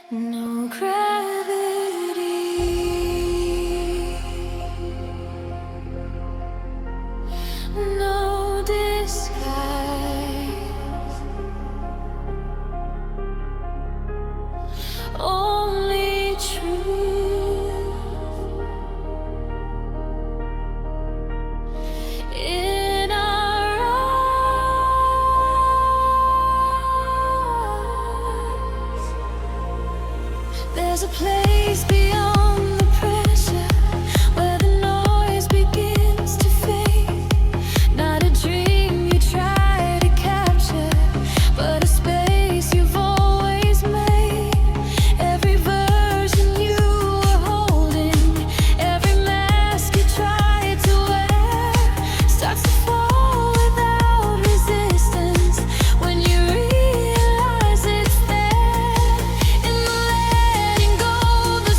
No gravity, no disguise, only truth in our eyes. There's a place beyond the pressure where the noise begins to fade. Not a dream you try to capture, but a space you've always made. Every version you were holding, every mask you tried to wear, starts to fall without resistance when you realize it's there. In the letting go, the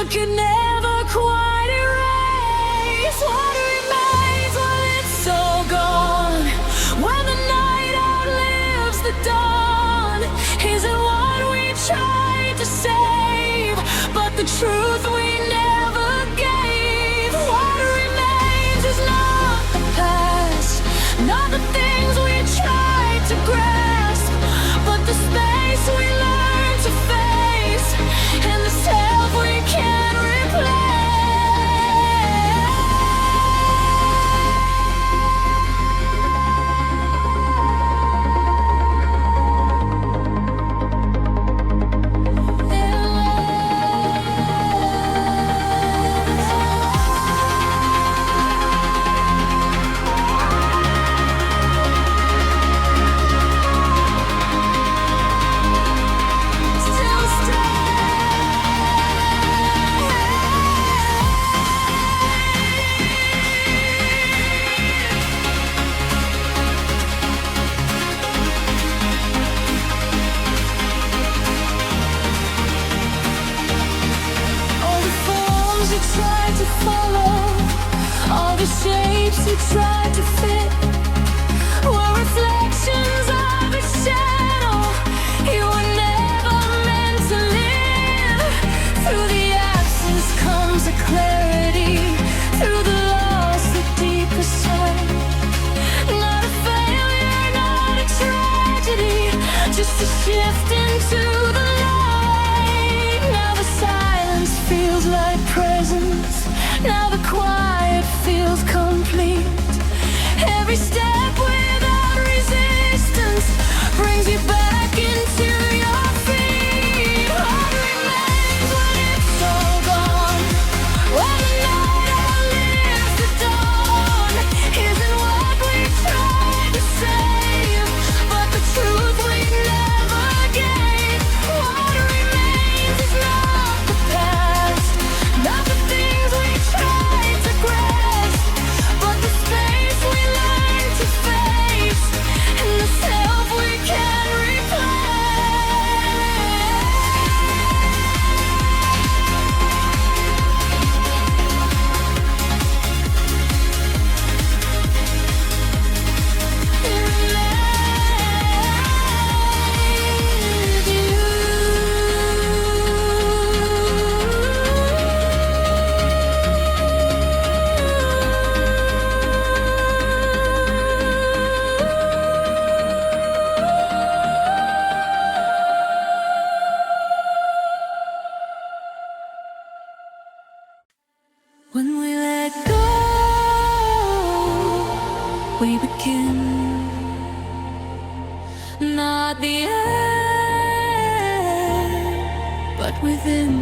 could never quite erase what remains when it's all gone. When the night outlives the dawn, isn't what we tried to save, but the truth we never gave. What remains is not the past, not the things we tried to grasp, but the space we learned to face, and the self we can't replace. Tried to follow, all the shapes you tried to fit were reflections of a shadow you were never meant to live. Through the absence comes a clarity, through the loss the deepest hurt. Not a failure, not a tragedy, just a shift into the light. Now the silence feels like presence, now the quiet feels complete. Every step without resistance brings you back into your feet. What remains when it's all gone? When the night outlives the dawn, isn't what we tried to save, but the truth we never gave. What remains is not the past, not the things we tried to grasp, but the space we learned to face, and the self we can't replace. When we let go, we begin. Not the end, but within.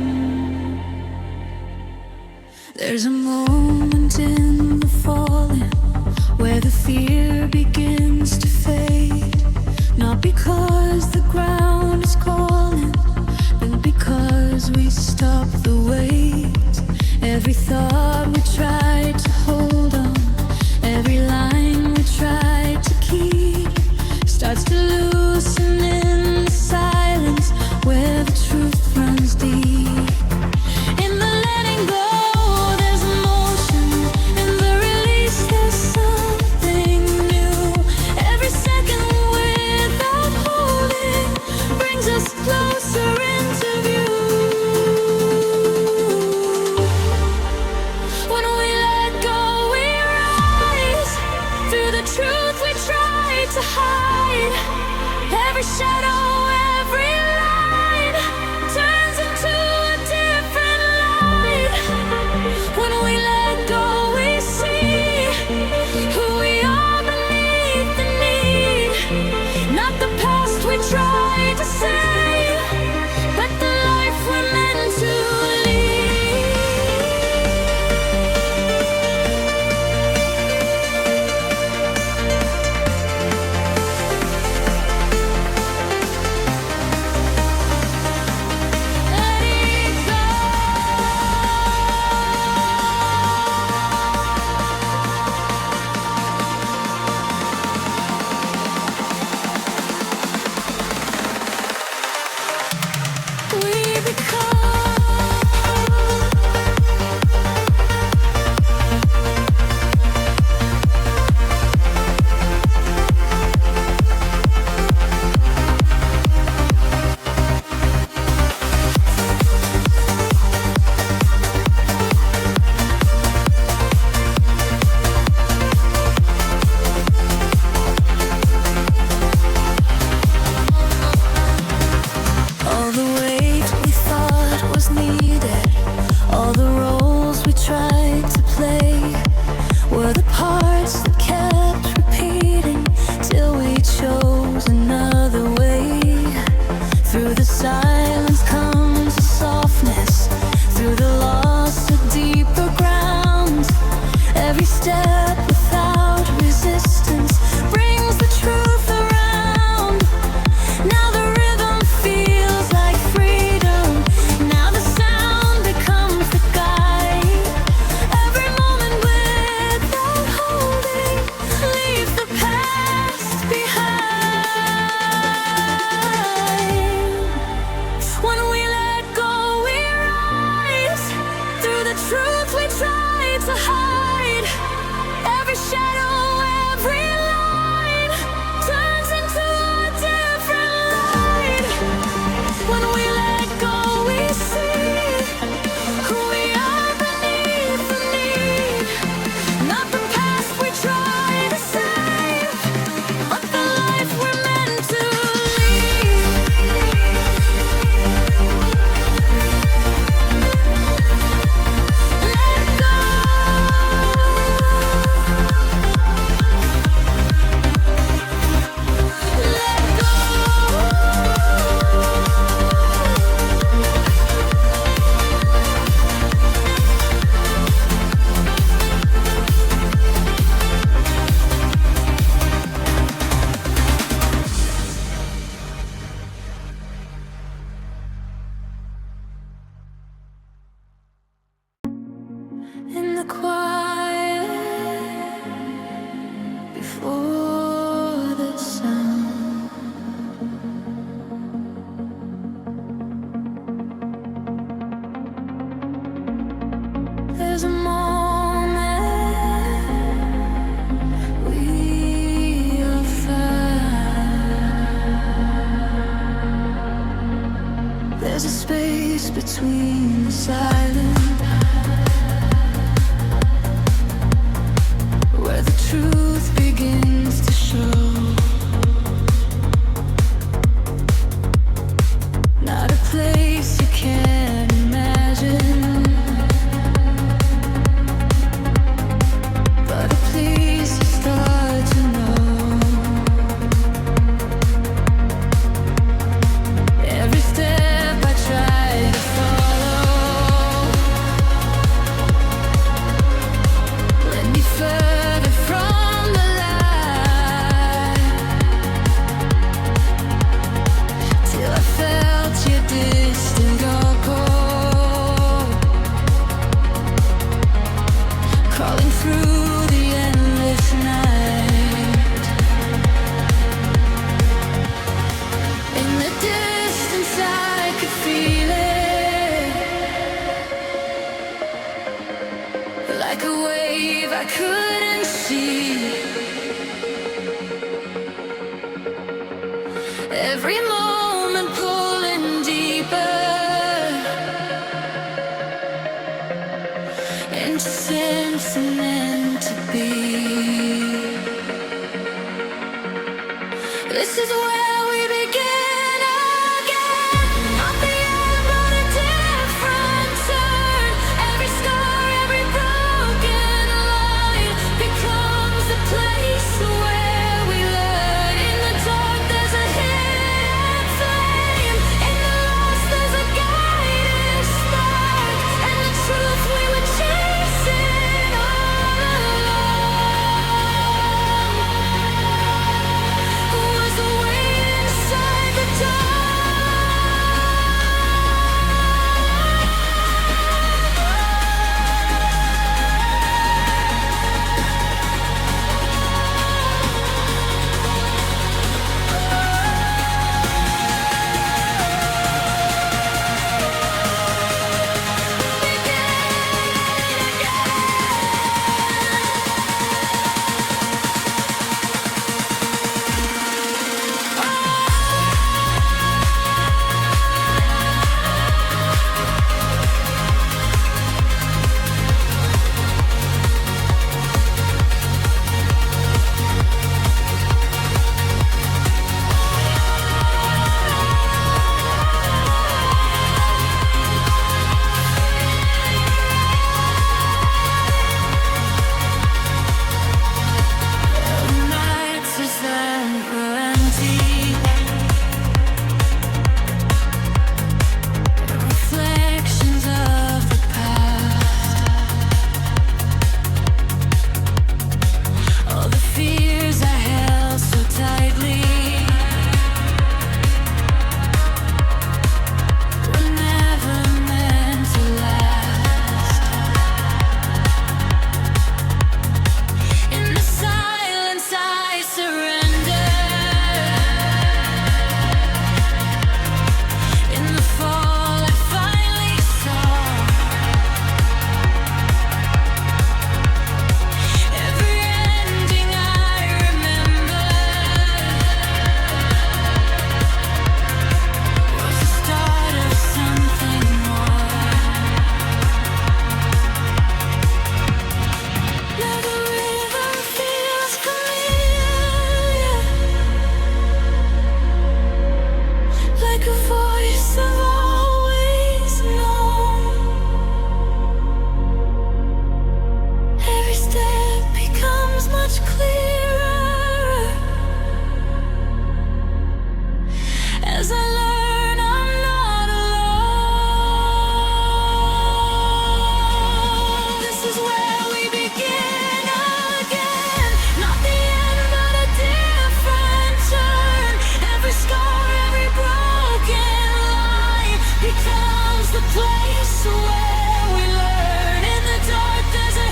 There's a moment in the falling where the fear begins to fade. Not because the ground is calling, but because we stop the weight. Every thought we tried to hold on, every line we tried to keep, starts to loosen in the silence where the truth runs deep. In the letting go, there's emotion. In the release, there's something new. Every second without holding brings us closer into view. When we let go, we the quiet before the sound. There's a moment we are found. There's a space between the silence where the truth begins to show. Not a place you can imagine, but a place you start to know. Every step I try to follow led me further from the light, till I felt your distant echo crawling through the endless night. In the distance I could feel it, like a wave I couldn't see. Every moment pulling deeper into sense and meant to be. This is where we begin again. Not the end, but a different turn. Every scar, every broken line becomes the place where we learn. In the dark, there's a hidden flame. In the lost, there's a guiding spark. And the truth we were chasing all along was waiting inside the dark. Nights as ever empty, reflections of the past. All the fears I held so tightly were never meant to last. In the silence I surrender. In the fall I finally saw every ending I remember was the start of something more. Now the river feels familiar, like a voice I've always known. Every step becomes much clearer as I learn I'm not alone. This is where we begin again. Not the end, but a different turn. Every scar, every broken line becomes the place where we learn. In the dark, there's a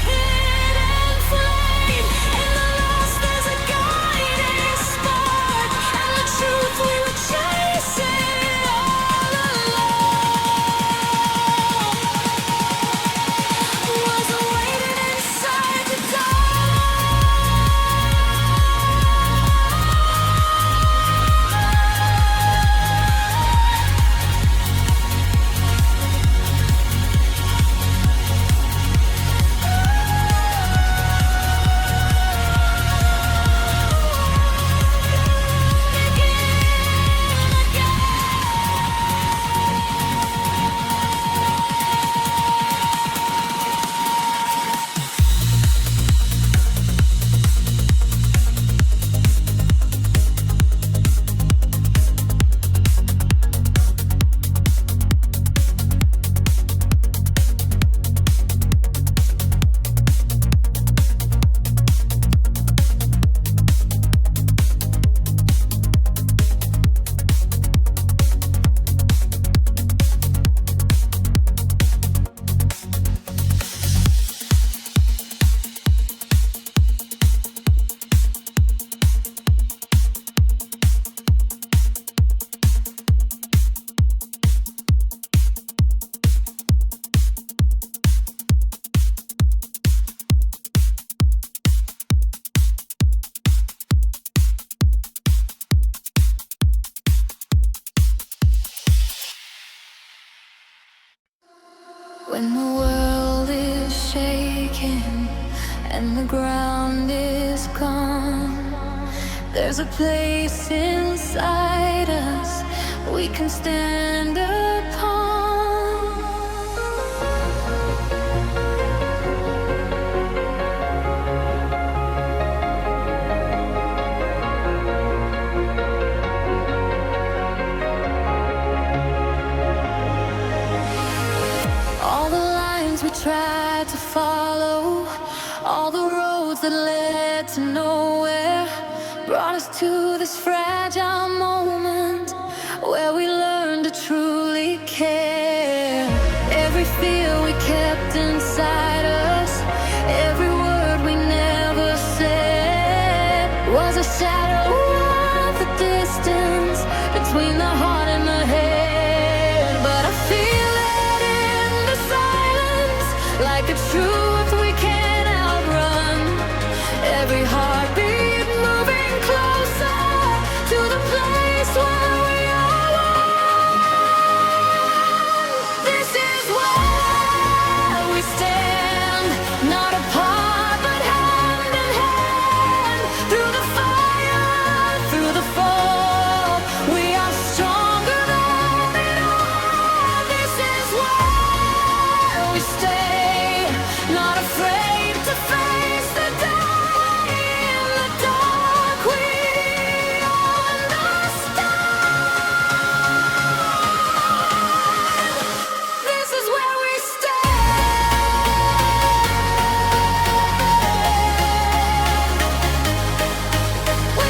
When the world is shaking and the ground is gone, there's a place inside us we can stand upon. All the lines we tried to follow, all the roads that led to nowhere, brought us to this fragile moment where we learned to truly care. Every fear we kept inside us, every word we never said, was a shadow of the distance between the heart and the head. But I feel it in the silence, like a truth we can't outrun. Every heartbeat moving closer to the place where we are one. This is where we stand, not apart but hand in hand. Through the fire, through the fall, we are stronger than it all. This is where we stay, not afraid to face the day. In the dark we understand. This is where we stand. We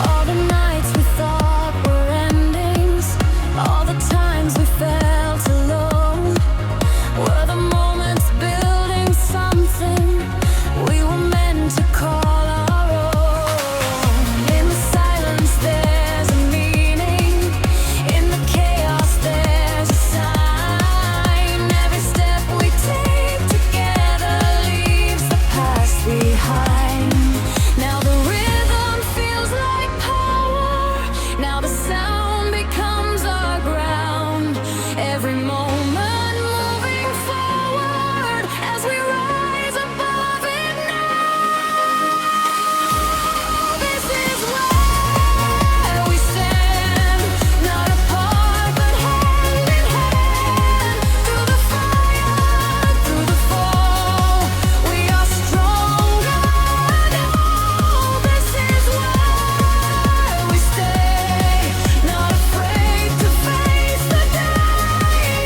all the nights we thought were endings, all the times we felt alone, were the moments building something we were meant to call our own. In the silence there's a meaning, in the chaos there's a sign. Every step we take together leaves the past behind. Now the rhythm feels like power, now the sound becomes our ground. Every moment moving forward as we rise above it now. This is where we stand, not apart but hand in hand. Through the fire, through the fall, we are stronger now. This is where we stay, not afraid to face the day.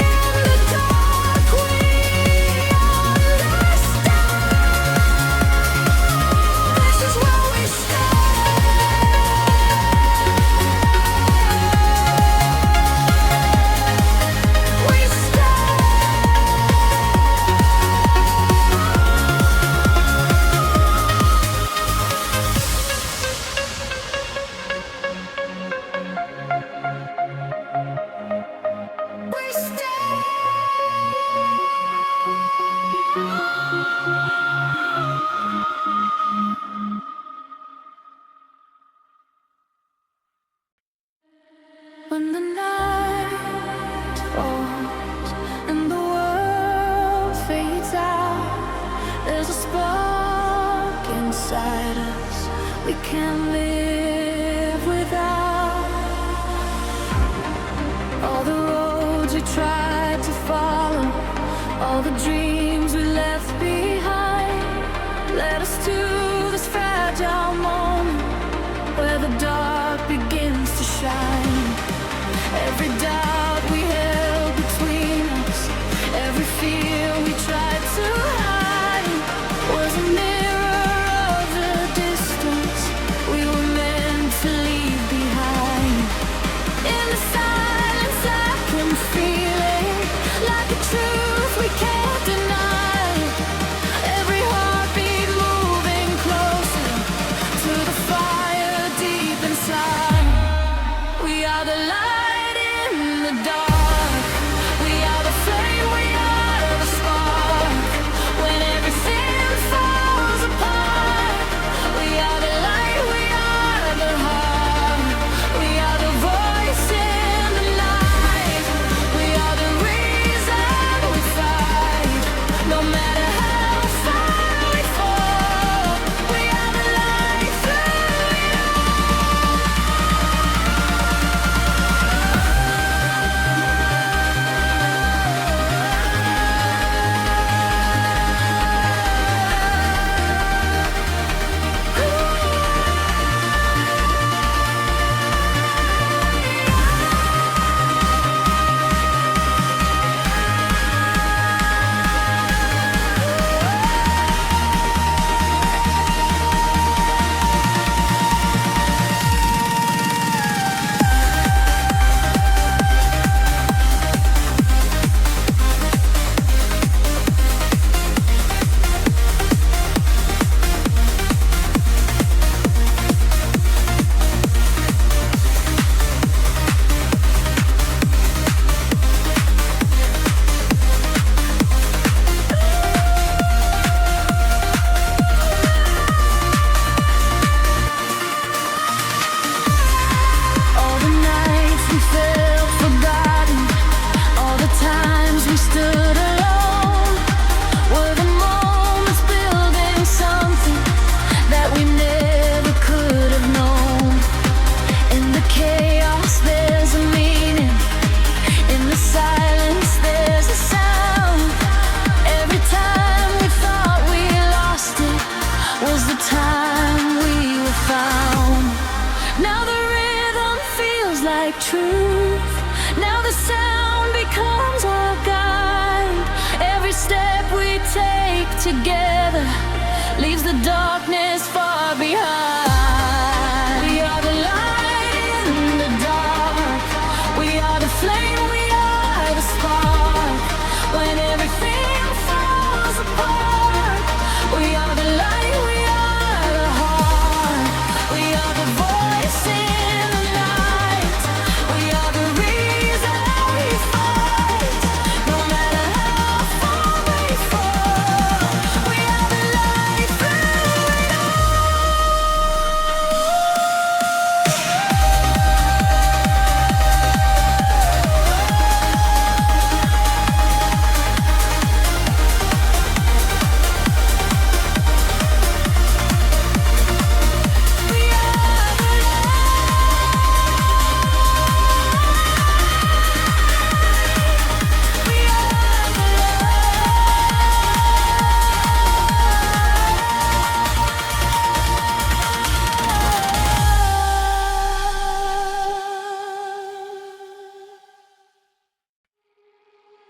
In the dark we understand. This is where we stand. We stand. We stand. When the night falls and the world fades out, there's a spark inside us we can't live without. All the roads we tried to follow, all the dreams we left behind, led us to this fragile moment where the dark begins to shine. the light in the dark. We are the flame, we are the spark. When everything falls apart, we are the light, we are the heart. We are the voice in the night. We are the reason we fight. No matter how far we fall, we are the light through it all the nights we felt forgotten, all the times we stood alone, were the moments building something that we never could have known. In the chaos there's a meaning, in the silence there's a sound. Every time we thought we lost it was the time we were found. Now the rhythm feels like truth. Now the sound becomes our guide. Every step we take together leaves the darkness far behind. We are the light in the dark. We are the flame, we are the spark. When everything falls apart, we are the light, we are the heart. We are the voice in the night. We are the reason we fight. No matter how far we fall, we are the light through it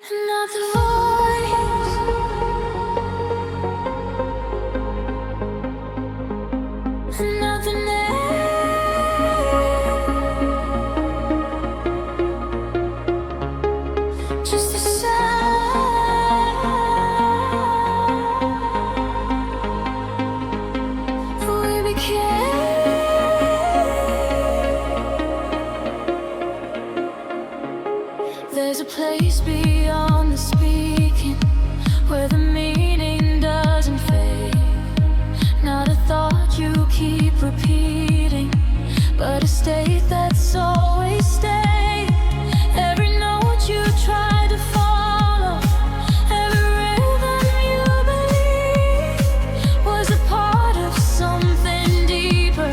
another voice, another name, just a sound. We became. There's a place beyond the speaking, where the meaning doesn't fade. Not a thought you keep repeating, but a state that's always stayed. Every note you try to follow, every rhythm you believe, was a part of something deeper.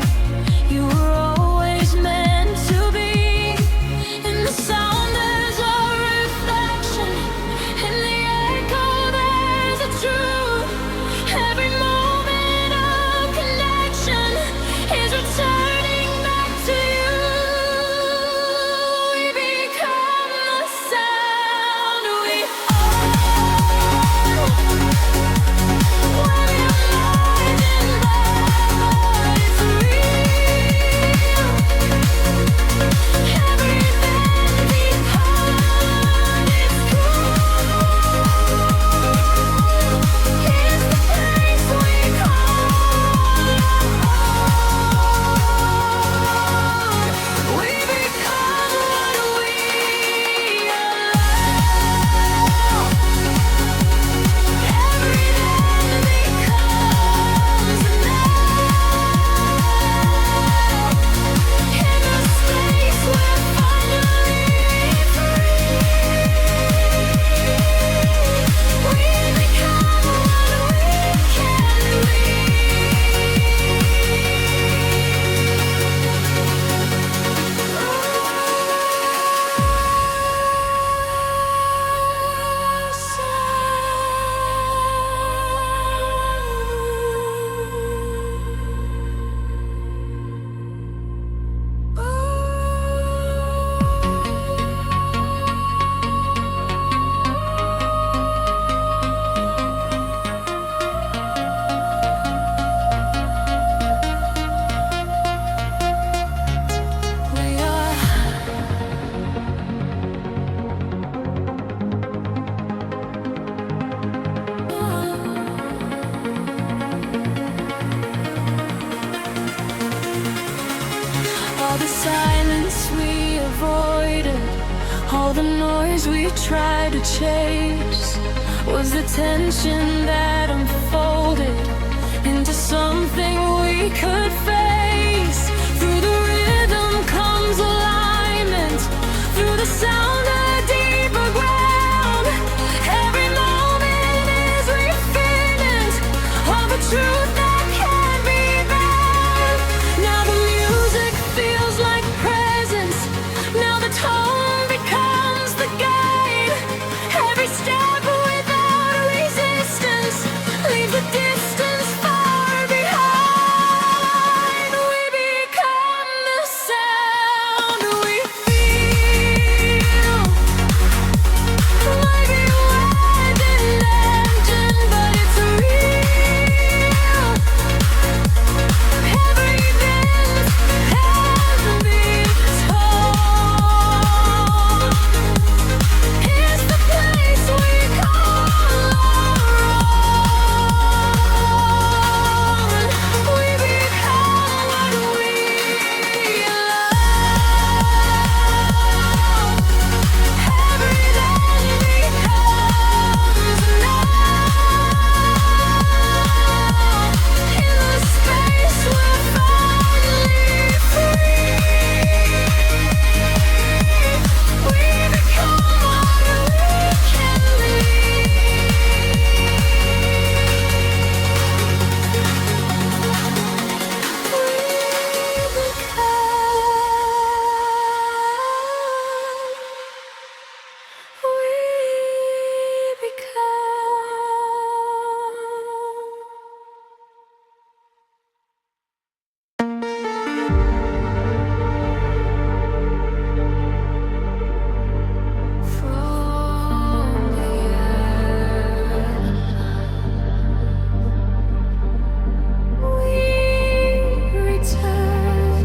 You were always meant to be. In the sound there's a reflection, in the echo there's a truth. Every moment of connection is returning back to you. the silence we avoided, all the noise we tried to chase, was the tension that unfolded into something we could face. Through the rhythm comes alignment, through the sound a deeper ground. Every moment is refinement of a truth that can't be bound. Now the music feels like presence, now the tone becomes the guide. Every step without resistance leaves the distance far behind. We become the sound we feel. Like we were the legend, but it's real. Every dance has been told. It's the place we call our own. We become what we love. Every day becomes enough. In the space we're finally free. We become what we can be. We become from the earth. We return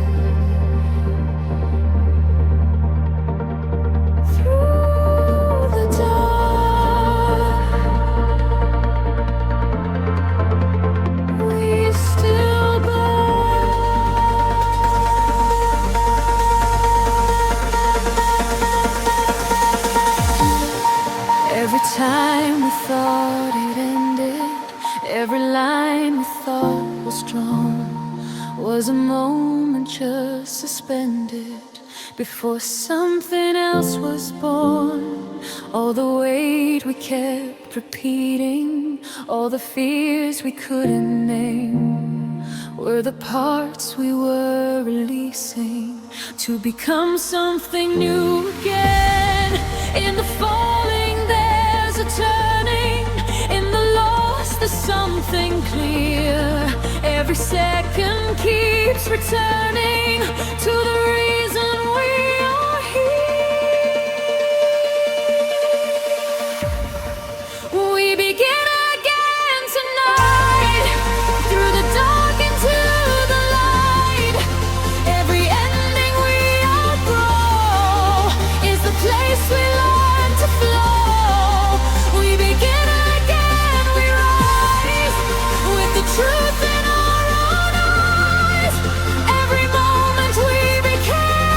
through the dark. We still Every time we thought it ended, every line we thought was drawn, was a moment just suspended before something else was born. All the weight we kept repeating, all the fears we couldn't name, were the parts we were releasing to become something new again. In the falling there's a turning, in the loss there's something clear. Every second keeps returning to the reason we are here. We begin again tonight, through the dark into the light. Every ending we outgrow is the place we learn to flow. We begin again, we rise with the truth in our own eyes. Every moment we became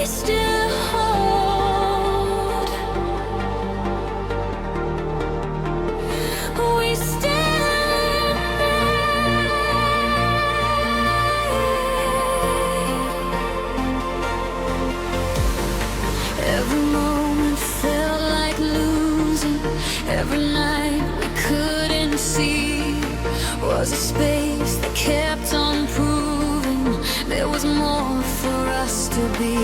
still hold. We stand there. Every moment felt like losing. Every night we couldn't see was a space that kept on proving there was more for us to be.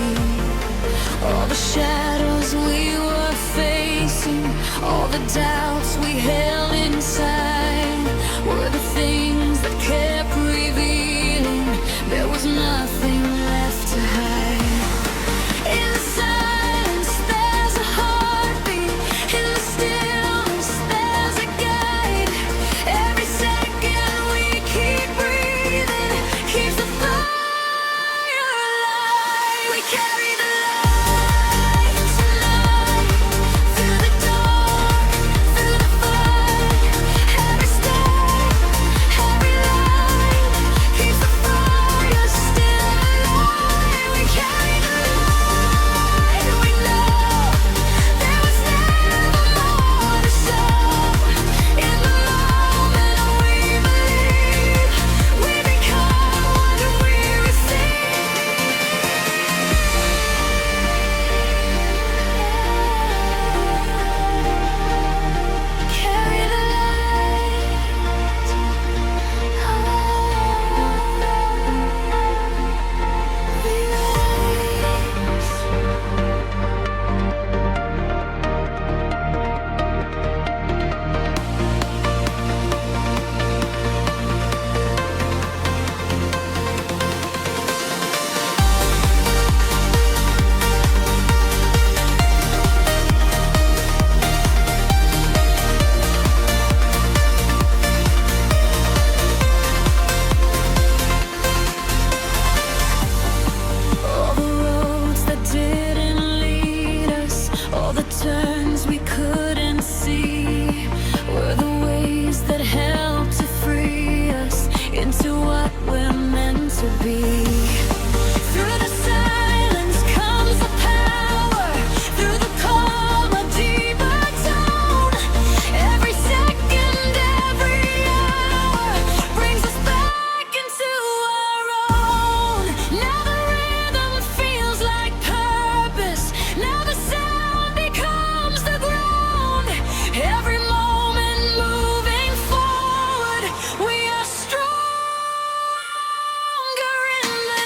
All the shadows we were facing, all the doubts we held inside, were the things that kept revealing there was nothing left to hide. In the silence there's a heartbeat, in the stillness there's a guide. Every second we keep breathing keeps the fire alive. We carry the light tonight, through the dark, through the fight. Every step, every line keeps the fire still alive. We carry the light, we know there was never more to show. In the moment we believe, we become what we receive. Carry the all the roads that didn't lead us, all the turns we couldn't see, were the ways that helped to free us into what we're meant to be. Through the silence comes the power, through the calm a deeper tone. Every second, every hour brings us back into our own. Now the rhythm feels like purpose, now the sound becomes the ground. Every moment moving forward, we are stronger in the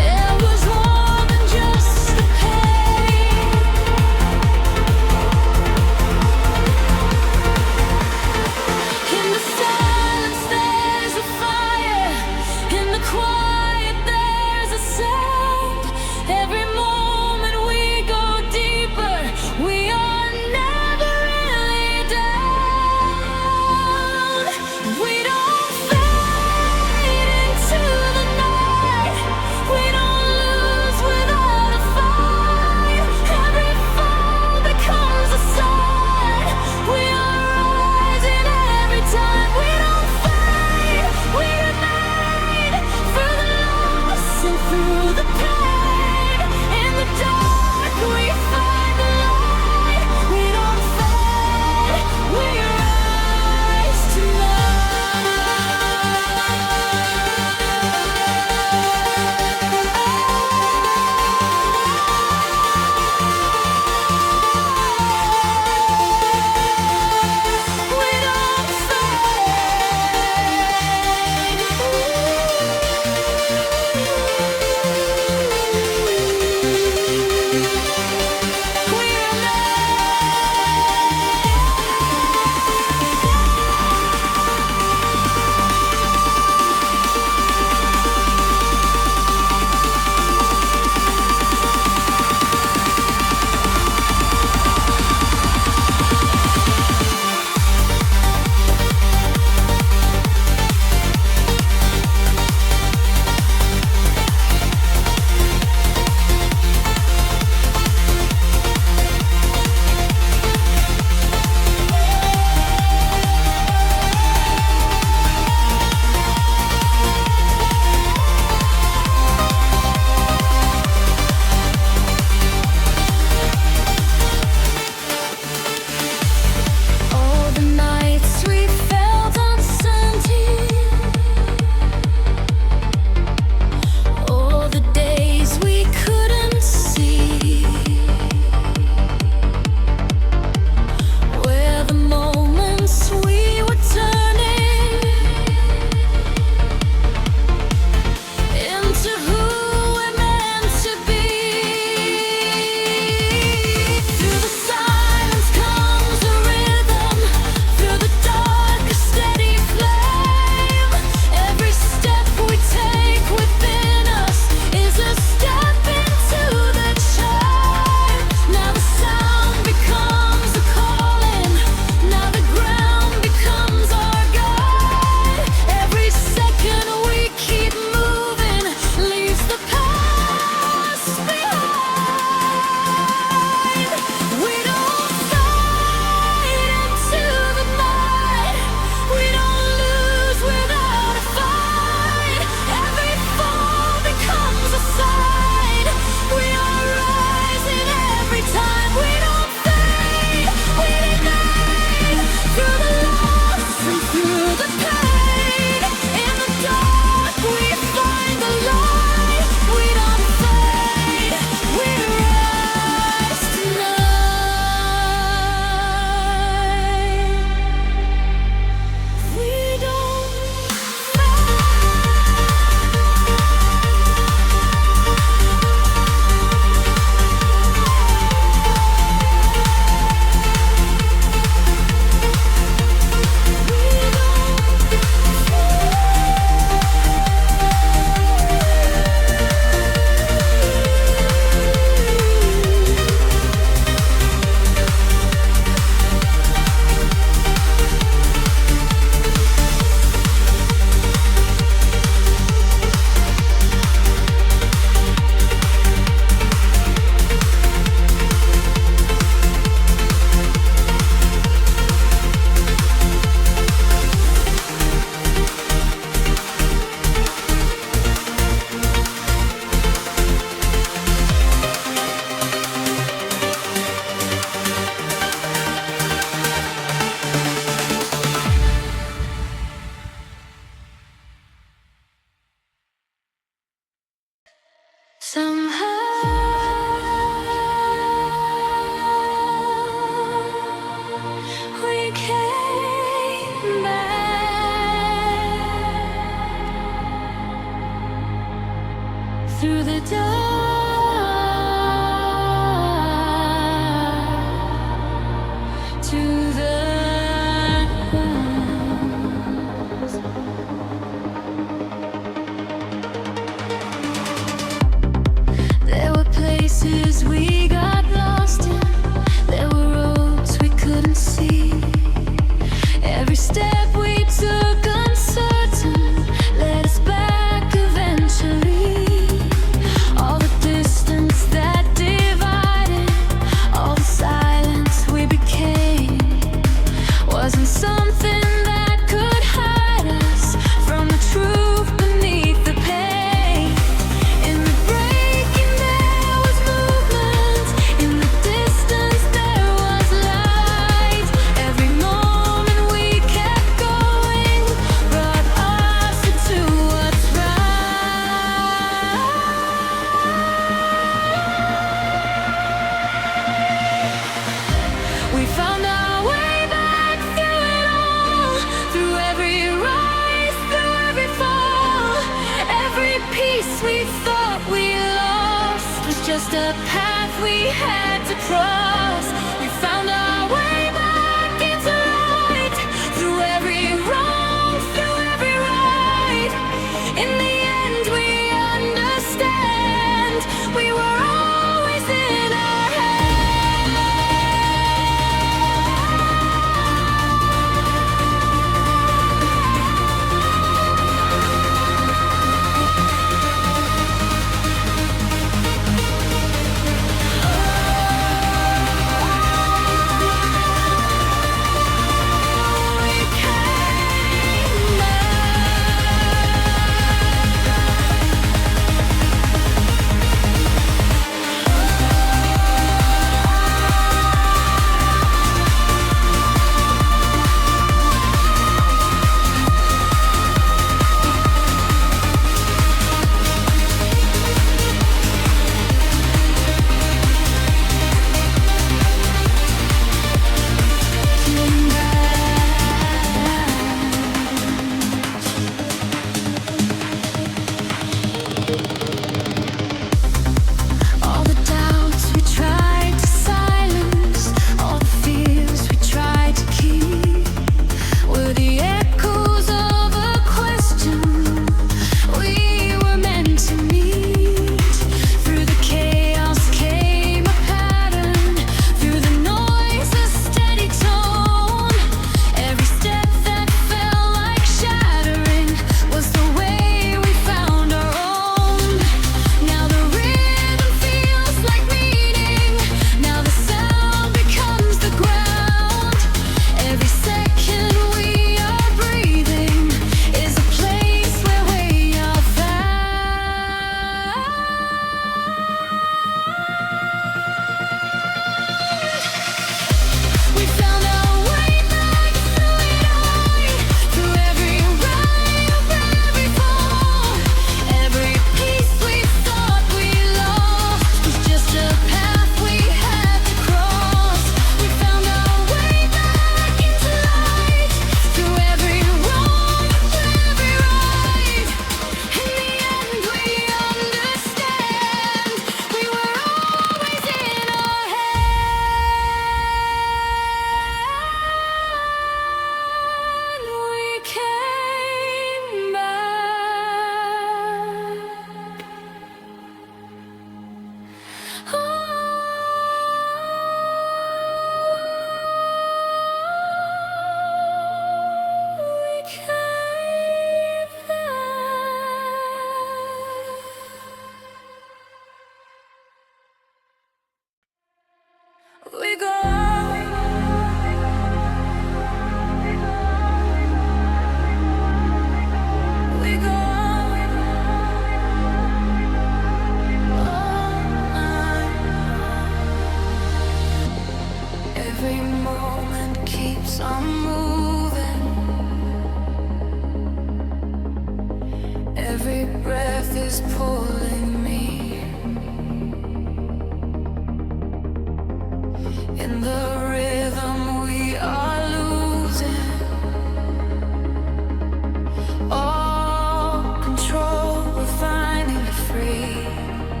All control, we're finally free.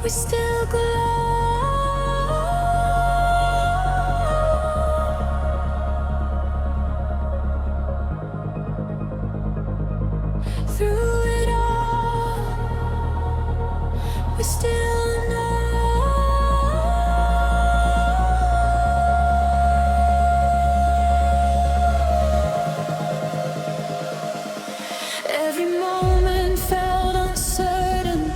we still glow. Through it all, we still know. Every moment felt uncertain.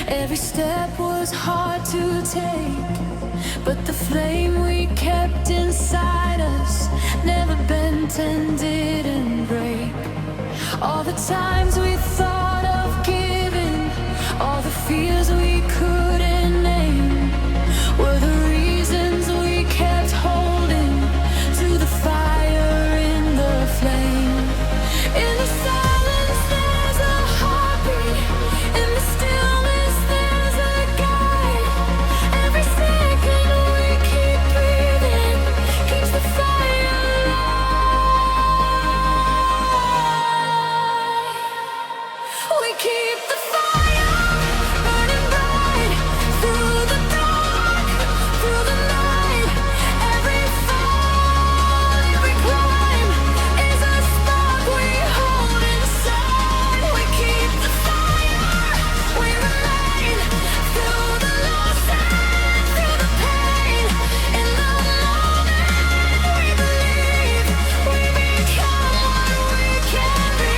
Every step was hard to take. But the flame we kept inside us never bent and didn't break. All the times we thought of giving, all the fears we couldn't name, were the reasons we kept holding to the fire in the flame. In the silence there's a heartbeat, in the stillness there's a guide. Every second we keep breathing keeps the fire alive. We keep the fire burning bright through the dark, through the night. Every fall, every climb is a spark we hold inside. We keep the fire, we remain through the loss and through the pain. In the moment we believe we become what we can be.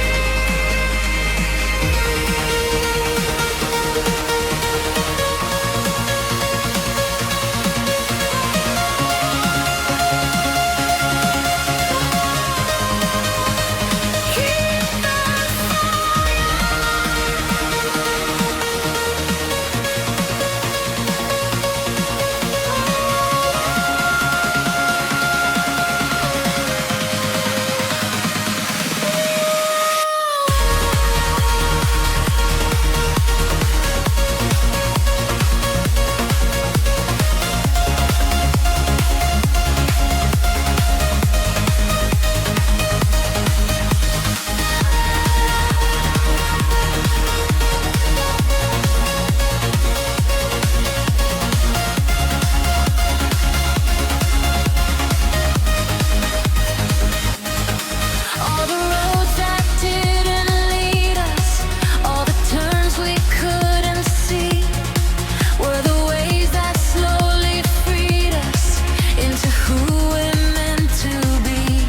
All the roads that didn't lead us, all the turns we couldn't see, were the ways that slowly freed us into who we're meant to be.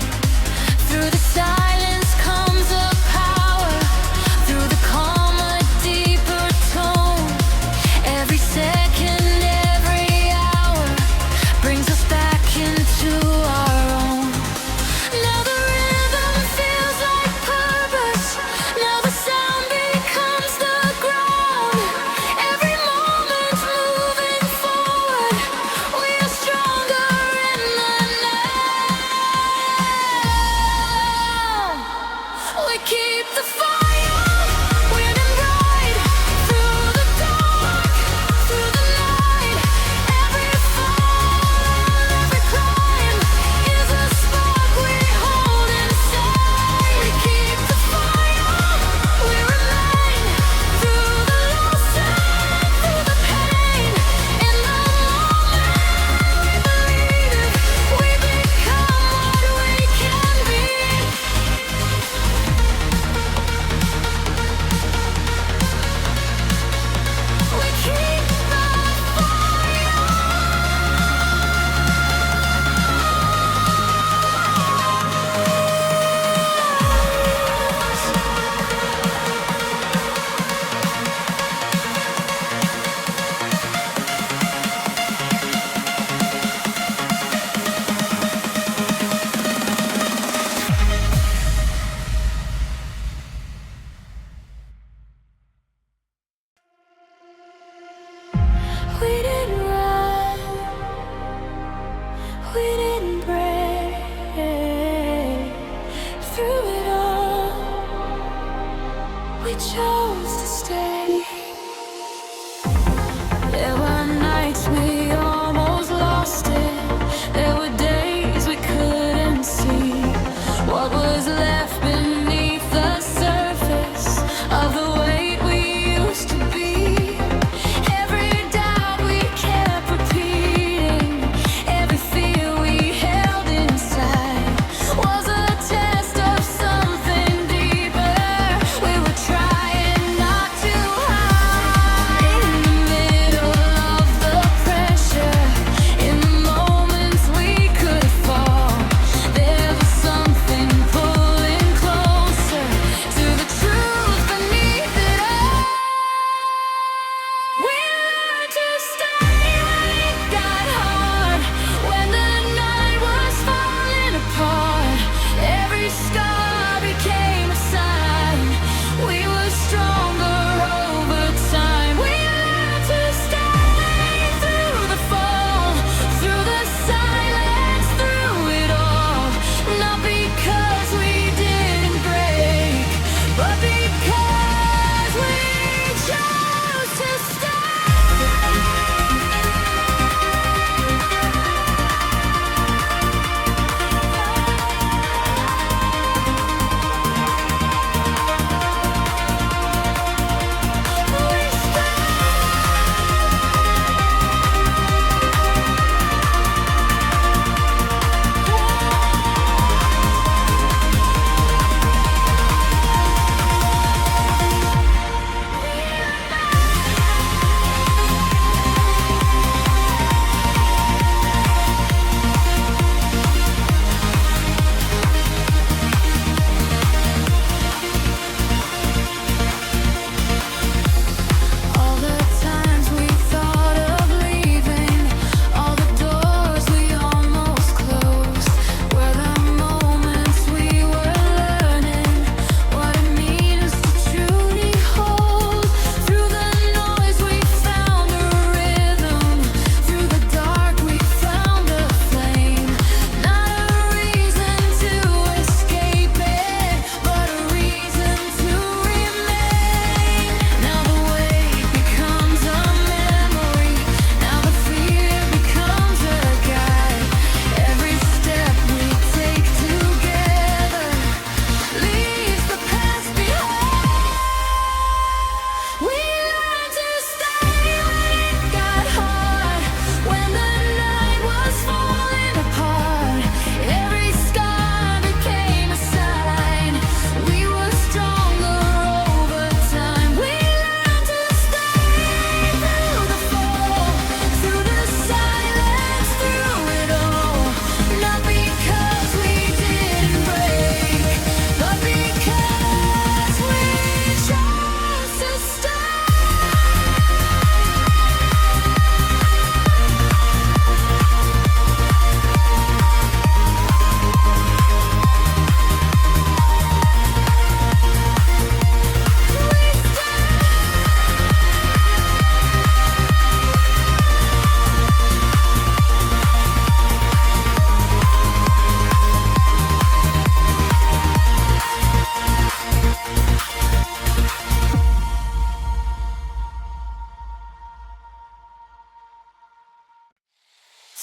Through the silence comes a power, through the calm a deeper tone. Every second, every hour brings us back into our own. Now the rhythm feels like purpose. Now the sound becomes the ground. Every moment moving forward, we are stronger in the now. We keep the fire winning bright through the dark, through the night. Every fall, every climb is a spark we hold inside. We keep the fire, we remain through the loss and through the pain. In the moment we believe we become what we can be. We keep the We didn't run, we didn't break. Through it all, we chose to stay. There were nights we almost lost it. There were days we couldn't see what was left beneath the surface of the weight we used to be. Every doubt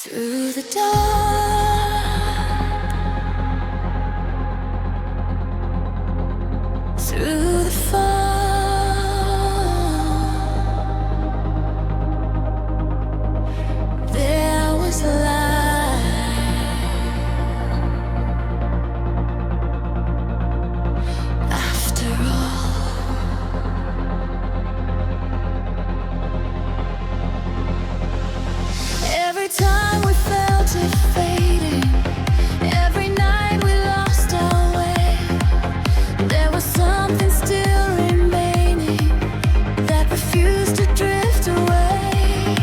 Through the dark, through the fall, there was a light. After all, every time we felt it fading, every night we lost our way, there was something still remaining that refused to drift away.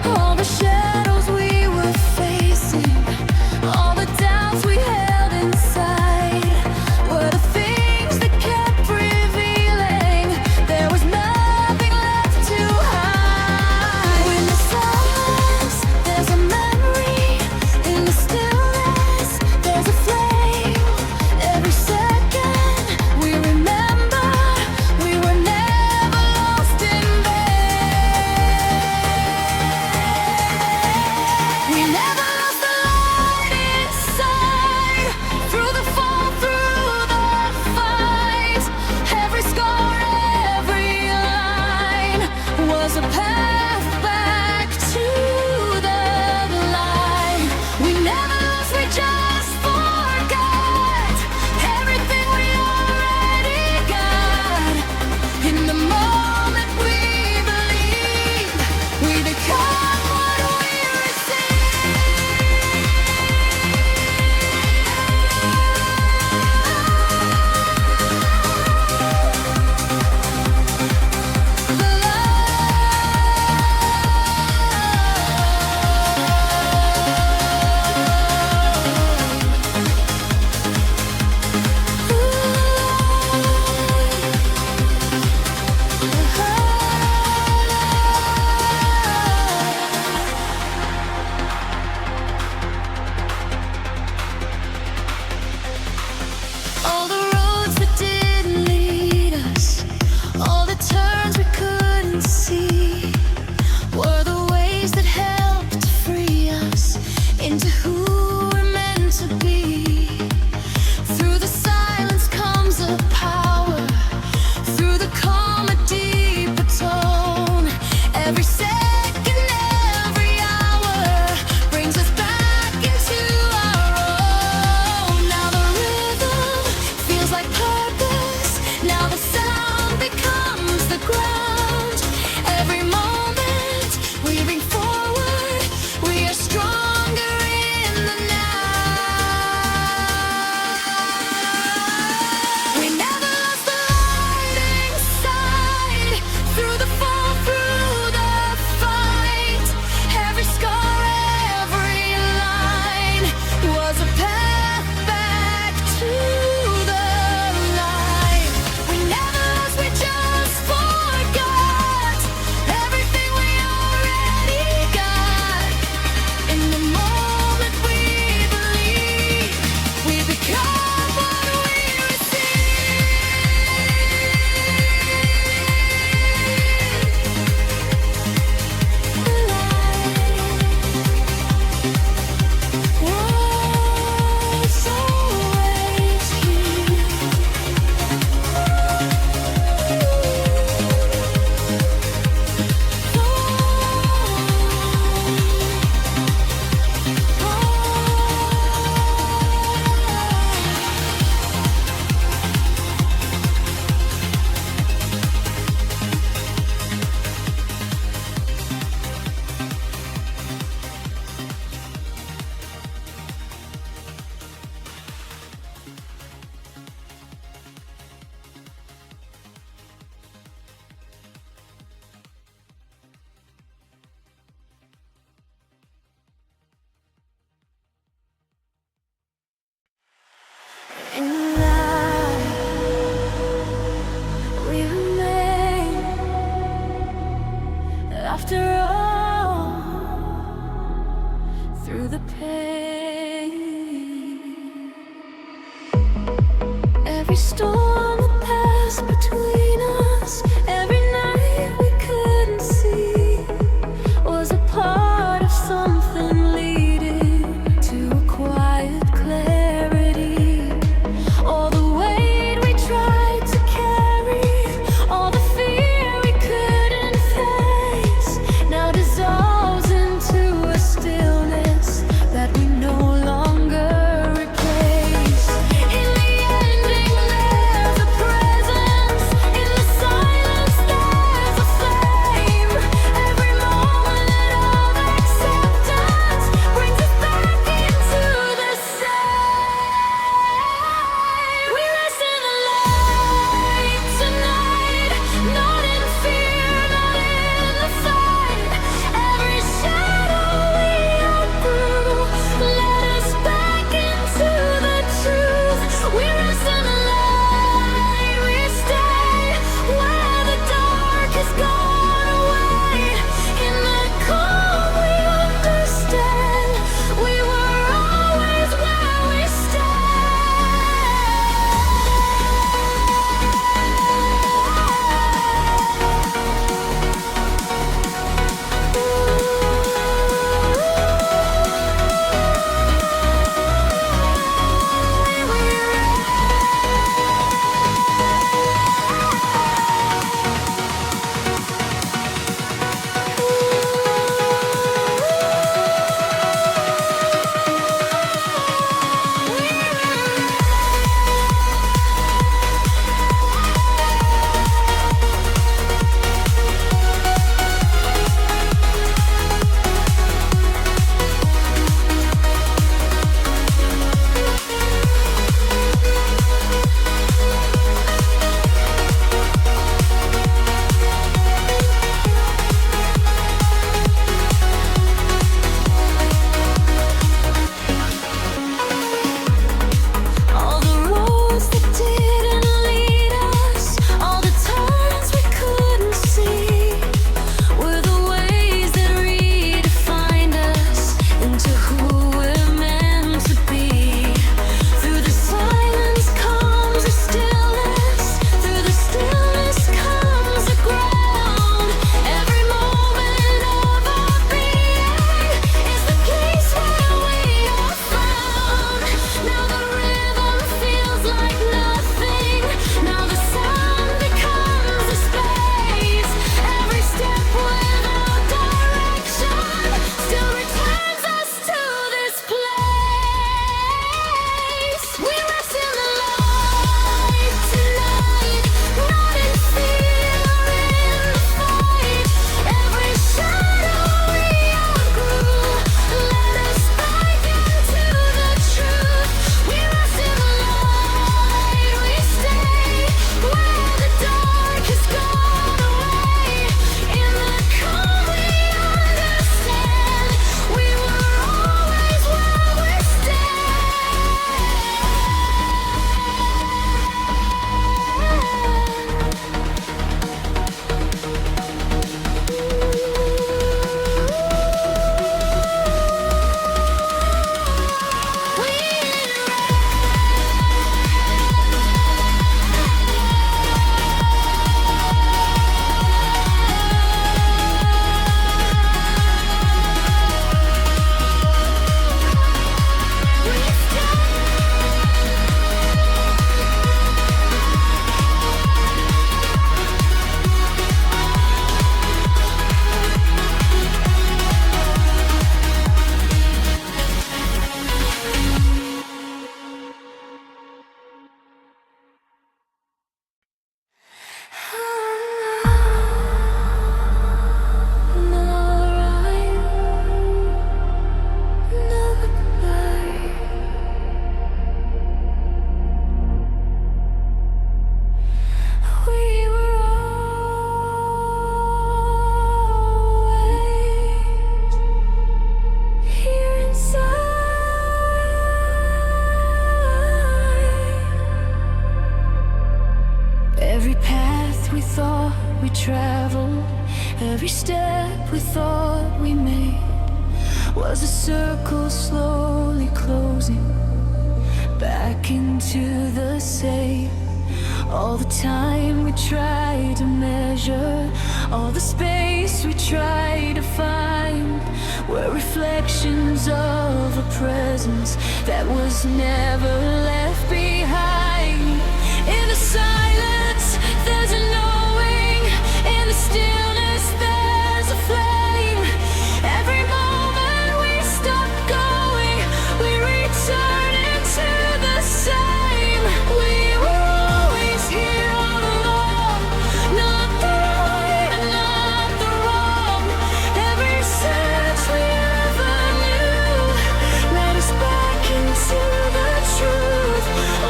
All the shadows we were facing, all the doubts we held inside, were the things that kept revealing there was nothing left to hide. In the silence, there's a memory. In the stillness, there's a flame. Every second we remember we were never lost in vain. We never lost the light inside. Through the fall, through the fight, every scar, every line was a path back to the light. We never lost, we just forgot everything we already got. In the moment we believe, we become what we receive. All the roads that didn't lead us, all the turns we couldn't see, were the ways that helped free us into who we're meant to be. Through the silence comes a power, through the calm a deeper tone. Every second, every hour brings us back into our own. Now the rhythm feels like purpose. Now the sound becomes the ground. Every moment we bring forward, we are stronger in the now. We never lost the light inside. Through the fall, through the fight, every scar, every line was a path back to the light. We never lost, we just forgot everything we already got. In the moment we believe, we become what we receive. The light was always here. In life, we remain. After all, through the pain, every storm that passed between us, every night we couldn't see, was a part of something. step we thought we made was a circle slowly closing back into the same. All the time we tried to measure, all the space we tried to find, were reflections of a presence that was never left behind. In the silence, there's a knowing. In the stillness, there's a flame. Every moment we stop going, we return into the same. We were always here all along, not the right and not the wrong. Every sense we ever knew led us back into the truth.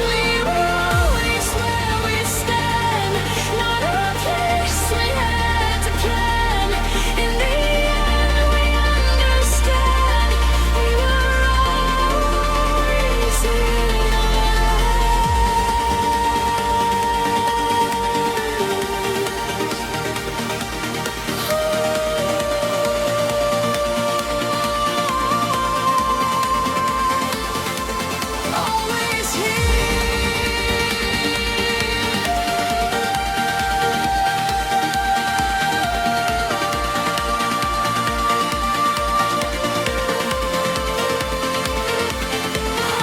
We were always where we stand, not a place we had to plan. In the end we understand, we were always in always here.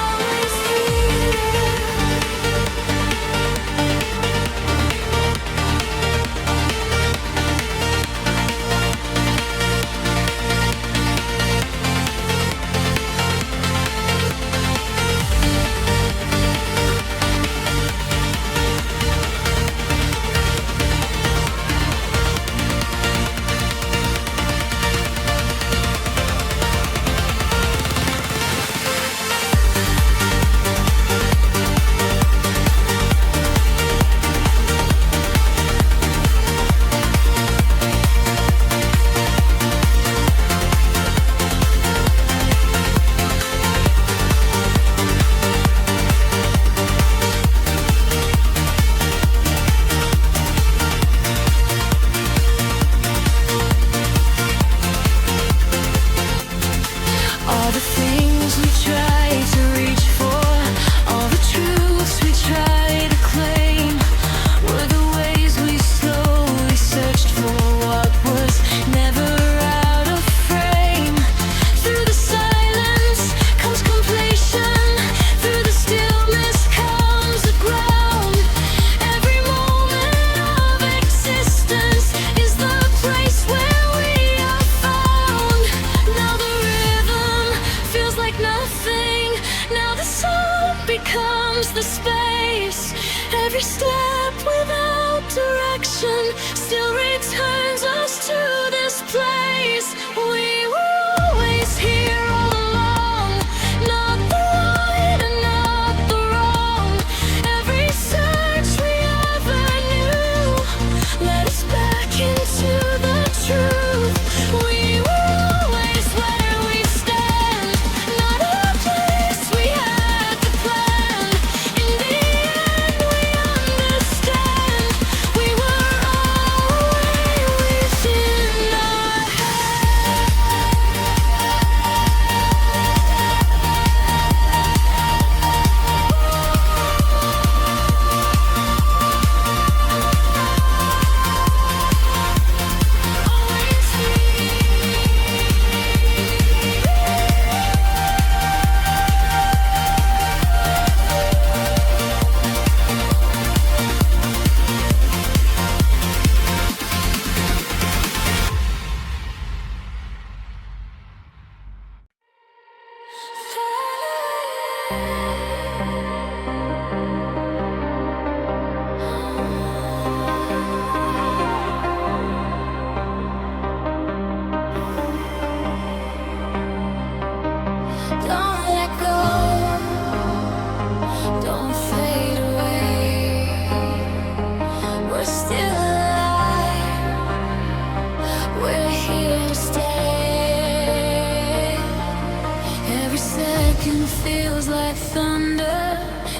Always all the things we tried to reach for, all the truths we tried to claim, were the ways we slowly searched for what was never out of frame. Through the silence comes completion, through the stillness comes the ground. Every moment of existence is the place where we are found. Now the rhythm feels like nothing. Now the song becomes the space. Every step without direction still returns us to this place. We were always here all along, not the right and not the wrong. Every search we ever knew led us back into the truth. We were always where we stand, not a place we had to plan. In the end we understand, we were always within our Don't let go, don't fade away. We're still alive, we're here to stay. Every second feels like thunder,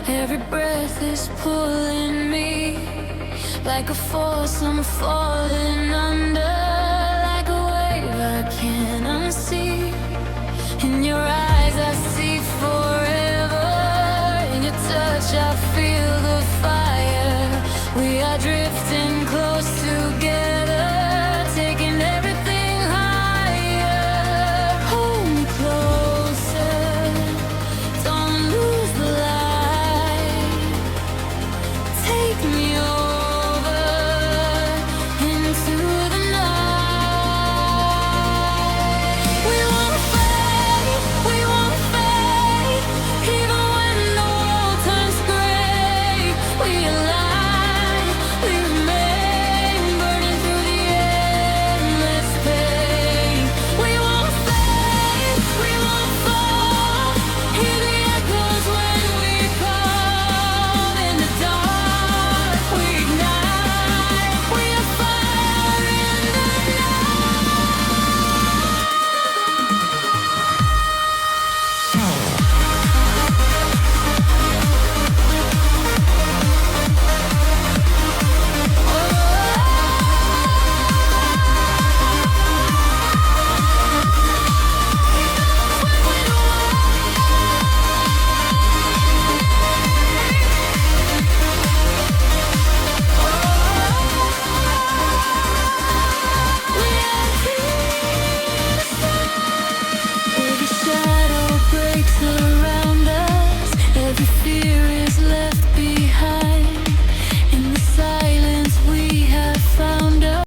every breath is pulling me. Like a force I'm falling under.